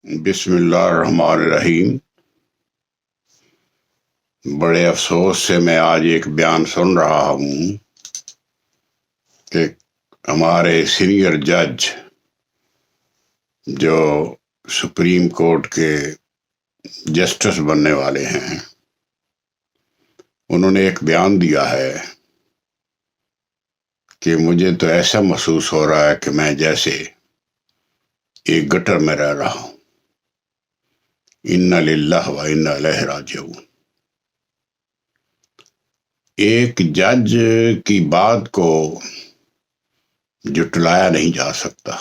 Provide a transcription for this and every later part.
بسم اللہ الرحمن الرحیم۔ بڑے افسوس سے میں آج ایک بیان سن رہا ہوں کہ ہمارے سینئر جج جو سپریم کورٹ کے جسٹس بننے والے ہیں، انہوں نے ایک بیان دیا ہے کہ مجھے تو ایسا محسوس ہو رہا ہے کہ میں جیسے ایک گٹر میں رہ رہا ہوں۔ انا للہ و انا الیہ راجعون۔ ایک جج کی بات کو جٹلایا نہیں جا سکتا۔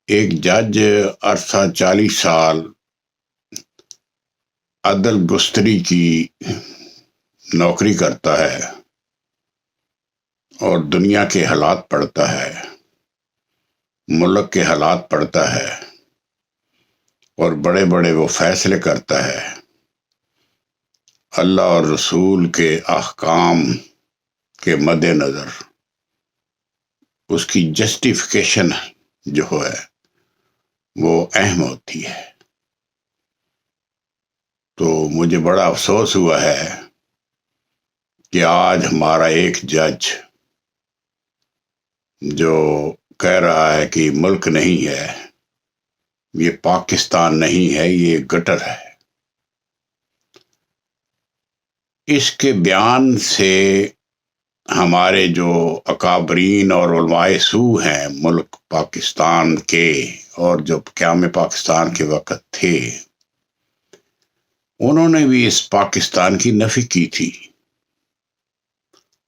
ایک جج عرصہ 40 سال عدل گستری کی نوکری کرتا ہے اور دنیا کے حالات پڑھتا ہے، ملک کے حالات پڑھتا ہے اور بڑے بڑے وہ فیصلے کرتا ہے۔ اللہ اور رسول کے احکام کے مد نظر اس کی جسٹیفیکیشن جو ہے وہ اہم ہوتی ہے۔ تو مجھے بڑا افسوس ہوا ہے کہ آج ہمارا ایک جج جو کہہ رہا ہے کہ ملک نہیں ہے، یہ پاکستان نہیں ہے، یہ گٹر ہے، اس کے بیان سے ہمارے جو اکابرین اور علماء سو ہیں ملک پاکستان کے، اور جو قیام پاکستان کے وقت تھے، انہوں نے بھی اس پاکستان کی نفی کی تھی۔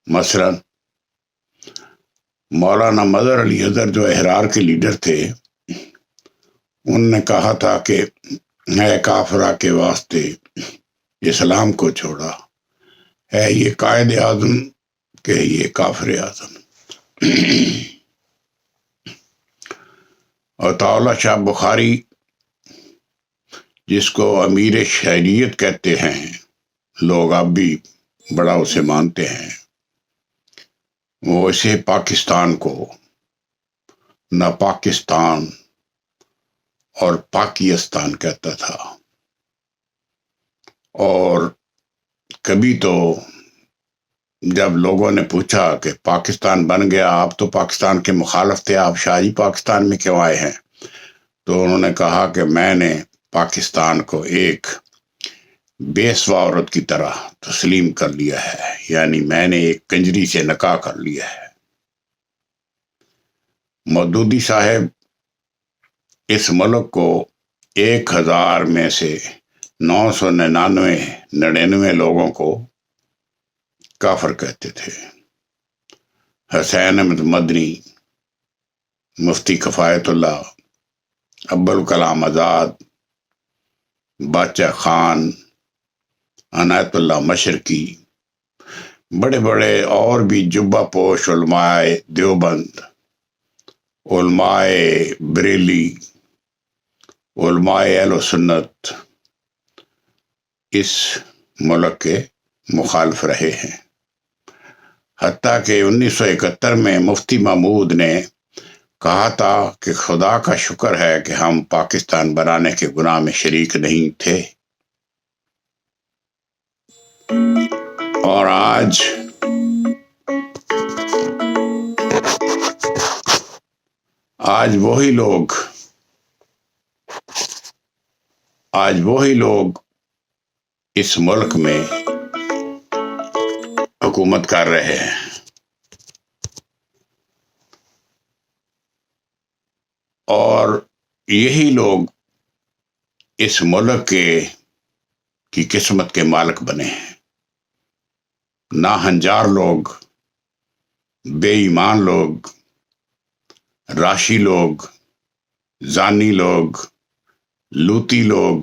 مثلا مولانا مظہر علی اظہر جو احرار کے لیڈر تھے، انہوں نے کہا تھا کہ ہے کافرہ کے واسطے اسلام کو چھوڑا، ہے یہ قائد اعظم کہ یہ کافر اعظم۔ عطا اللہ شاہ بخاری جس کو امیر شریعت کہتے ہیں، لوگ اب بھی بڑا اسے مانتے ہیں، وہ اسے پاکستان کو نہ پاکستان اور پاکستان کہتا تھا۔ اور کبھی تو جب لوگوں نے پوچھا کہ پاکستان بن گیا، آپ تو پاکستان کے مخالف تھے، آپ شاہ جی پاکستان میں کیوں آئے ہیں؟ تو انہوں نے کہا کہ میں نے پاکستان کو ایک بیسوا عورت کی طرح تسلیم کر لیا ہے، یعنی میں نے ایک کنجری سے نکاح کر لیا ہے۔ مودودی صاحب اس ملک کو 1000 میں سے 999 لوگوں کو کافر کہتے تھے۔ حسین احمد مدنی، مفتی کفایت اللہ، ابوالکلام آزاد، باچا خان، عنایت اللہ مشرقی، بڑے بڑے اور بھی جبہ پوش علماء دیوبند، علماء بریلی، علماء اہل و سنت اس ملک کے مخالف رہے ہیں۔ حتیٰ کہ 1971 میں مفتی محمود نے کہا تھا کہ خدا کا شکر ہے کہ ہم پاکستان بنانے کے گناہ میں شریک نہیں تھے۔ اور آج وہی لوگ اس ملک میں حکومت کر رہے ہیں۔ اور یہی لوگ اس ملک کی قسمت کے مالک بنے ہیں۔ ناہنجار لوگ، بے ایمان لوگ، راشی لوگ، زانی لوگ، لوتی لوگ،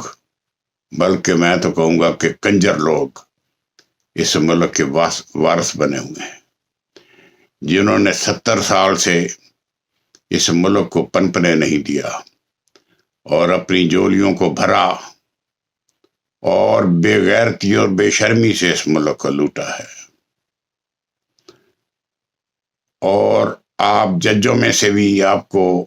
بلکہ میں تو کہوں گا کہ کنجر لوگ اس ملک کے وارث بنے ہوئے ہیں، جنہوں نے 70 سال سے اس ملک کو پنپنے نہیں دیا اور اپنی جولیوں کو بھرا اور بے غیرتی اور بے شرمی سے اس ملک کو لوٹا ہے۔ اور آپ ججوں میں سے بھی آپ کو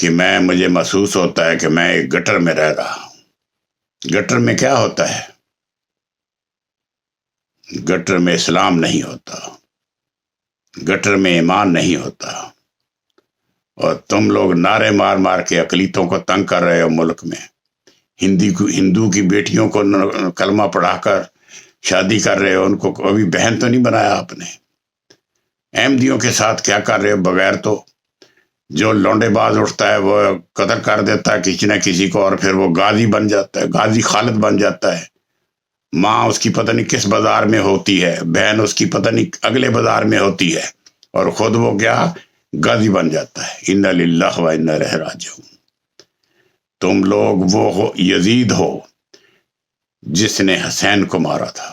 کہ مجھے محسوس ہوتا ہے کہ میں ایک گٹر میں رہ رہا ہوں۔ گٹر میں کیا ہوتا ہے؟ گٹر میں اسلام نہیں ہوتا، گٹر میں ایمان نہیں ہوتا، اور تم لوگ نعرے مار مار کے اقلیتوں کو تنگ کر رہے ہو ملک میں۔ ہندو کی بیٹیوں کو کلمہ پڑھا کر شادی کر رہے ہو، ان کو کبھی بہن تو نہیں بنایا آپ نے۔ احمدیوں کے ساتھ کیا کر رہے ہو؟ بغیر تو جو لونڈے باز اٹھتا ہے وہ قتل کر دیتا ہے کسی نہ کسی کو، اور پھر وہ غازی بن جاتا ہے، غازی خالد بن جاتا ہے۔ ماں اس کی پتہ نہیں کس بازار میں ہوتی ہے، بہن اس کی پتہ نہیں اگلے بازار میں ہوتی ہے، اور خود وہ کیا غازی بن جاتا ہے۔ انا للہ و انا الیہ راجعون۔ تم لوگ وہ یزید ہو جس نے حسین کو مارا تھا،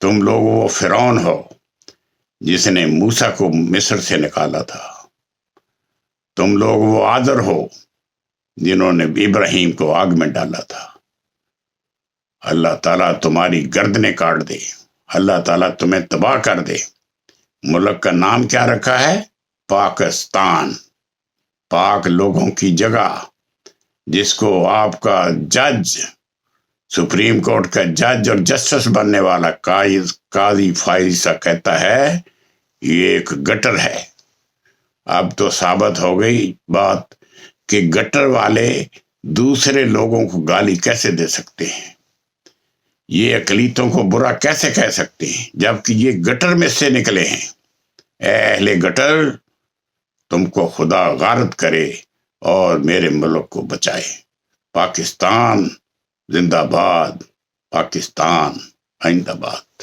تم لوگ وہ فرعون ہو جس نے موسیٰ کو مصر سے نکالا تھا، تم لوگ وہ آذر ہو جنہوں نے ابراہیم کو آگ میں ڈالا تھا۔ اللہ تعالیٰ تمہاری گردنیں کاٹ دے، اللہ تعالیٰ تمہیں تباہ کر دے۔ ملک کا نام کیا رکھا ہے؟ پاکستان، پاک لوگوں کی جگہ، جس کو آپ کا جج، سپریم کورٹ کا جج اور جسٹس بننے والا قاضی فائز کہتا ہے یہ ایک گٹر ہے۔ اب تو ثابت ہو گئی بات کہ گٹر والے دوسرے لوگوں کو گالی کیسے دے سکتے ہیں، یہ اقلیتوں کو برا کیسے کہہ سکتے ہیں، جبکہ یہ گٹر میں سے نکلے ہیں۔ اے اہل گٹر، تم کو خدا غارت کرے اور میرے ملک کو بچائے۔ پاکستان زندہ باد، پاکستان آئندہ باد۔